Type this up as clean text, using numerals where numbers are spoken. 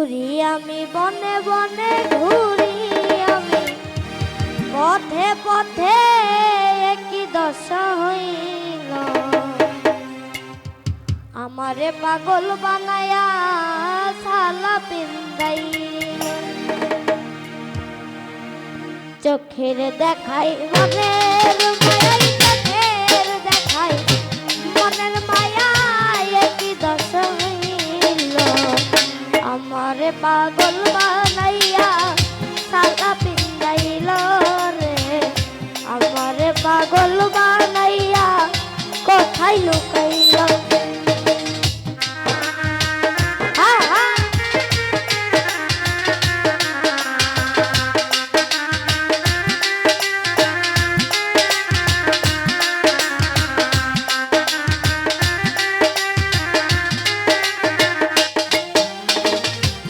ঘুরি আমি বনে বনে ঘুরি আমি পথে পথে একই দশা হইল আমারে পাগল বানায়া সালা পিন্দাই চোখের দেখাই মনের মায়াই চোখের দেখাই মনের মায়াই একই দশা হইল আমারে পাগল বানাইয়া সালা পিন্দাইল রে আমারে পাগল বানাইয়া কোথায় লুকাইল।